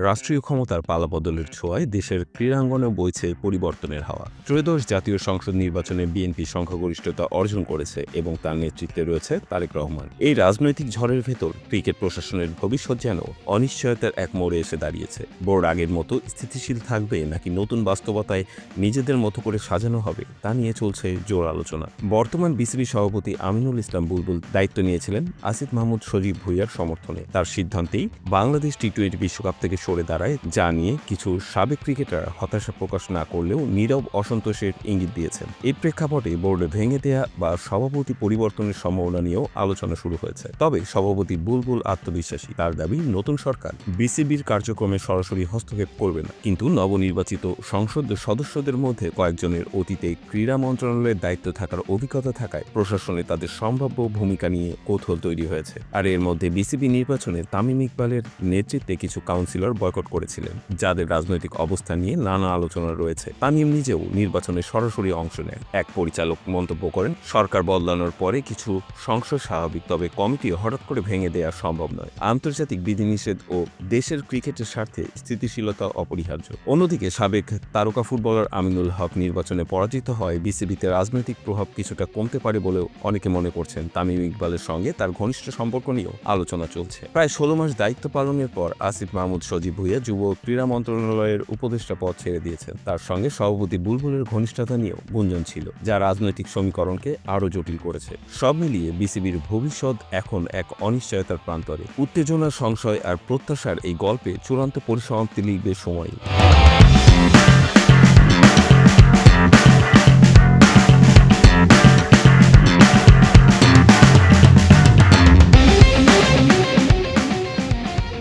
রাষ্ট্রীয় ক্ষমতার পালাবদলের ছোঁয়ায় দেশের ক্রীড়াঙ্গনে বইছে পরিবর্তনের হাওয়া। ত্রয়োদশ জাতীয় সংসদ নির্বাচনে বিএনপি সংখ্যাগরিষ্ঠতা অর্জন করেছে এবং তার নেতৃত্বে রয়েছে তারেক রহমান। এই রাজনৈতিক ঝড়ের ভেতর ক্রিকেট প্রশাসনের ভবিষ্যৎ যেন অনিশ্চয়তার এক মোড়ে এসে দাঁড়িয়েছে। বোর্ড আগের মতো স্থিতিশীল থাকবে নাকি নতুন বাস্তবতায় নিজেদের মতো করে সাজানো হবে তা নিয়ে চলছে জোর আলোচনা। বর্তমান বিসিবি সভাপতি আমিনুল ইসলাম বুলবুল দায়িত্ব নিয়েছিলেন আসিফ মাহমুদ সজীব ভুঁইয়ার সমর্থনে। তার সিদ্ধান্তেই বাংলাদেশ টি-20 বিশ্বকাপ থেকে সরে দাঁড়ায়, যা নিয়ে কিছু সাবেক ক্রিকেটার হতাশা প্রকাশ না করলেও নীরব অসন্তোষের ইঙ্গিত দিয়েছেন। এই প্রেক্ষাপটে বোর্ডে ভেঙে দেয়া বা সভাপতি পরিবর্তনের সম্ভাবনা নিয়েও আলোচনা শুরু হয়েছে। তবে সভাপতি বুলবুল আত্মবিশ্বাসী। তার দাবি, নতুন সরকার বিসিবির কার্যক্রমে সরাসরি হস্তক্ষেপ করবে না, কিন্তু নবনির্বাচিত সংসদ সদস্যদের মধ্যে কয়েকজনের অতীতে ক্রীড়া মন্ত্রণালয়ের দায়িত্ব থাকার অভিজ্ঞতা থাকায় প্রশাসনে তাদের সম্ভাব্য ভূমিকা নিয়ে কৌতূহল তৈরি হয়েছে। আর এর মধ্যে বিসিবি নির্বাচনে তামিম ইকবালের নেতৃত্বে কিছু কাউন্সিলর বয়কট করেছিলেন, যাদের রাজনৈতিক অবস্থান নিয়ে নানা আলোচনা রয়েছে। তামিম নিজেও নির্বাচনে সরাসরি অংশ নেন। এক পরিচালক মন্তব্য করেন, সরকার বদলানোর পরে কিছু সংশয় স্বাভাবিক, তবে কমিটি হঠাৎ করে ভেঙে দেওয়া সম্ভব নয়। আন্তর্জাতিক বিধিনিষেধ ও দেশের ক্রিকেটের স্বার্থে স্থিতিশীলতা অপরিহার্য। অন্যদিকে সাবেক তারকা ফুটবলার আমিনুল হক নির্বাচনে পরাজিত হয় বিসিবিতে রাজনৈতিক প্রভাব কিছুটা কমতে পারে বলেও অনেকে মনে করছেন। তামিম ইকবালের সঙ্গে তার ঘনিষ্ঠ সম্পর্ক নিয়েও আলোচনা চলছে। প্রায় 16 মাস দায়িত্ব পালনের পর আসিফ মাহমুদ সজীব ভুঁইয়া যুব ক্রীড়া মন্ত্রণালয়ের উপদেষ্টা পদ ছেড়ে দিয়েছেন। তার সঙ্গে সভাপতি বুলবুলের ঘনিষ্ঠতা নিয়েও গুঞ্জন ছিল, যা রাজনৈতিক সমীকরণকে আরও জটিল করেছে। সব মিলিয়ে বিসিবির ভবিষ্যৎ এখন এক অনিশ্চয়তার প্রান্তরে। উত্তেজনা, সংশয় আর প্রত্যাশার এই গল্পে চূড়ান্ত পরিসমাপ্তি লিখবে সময়।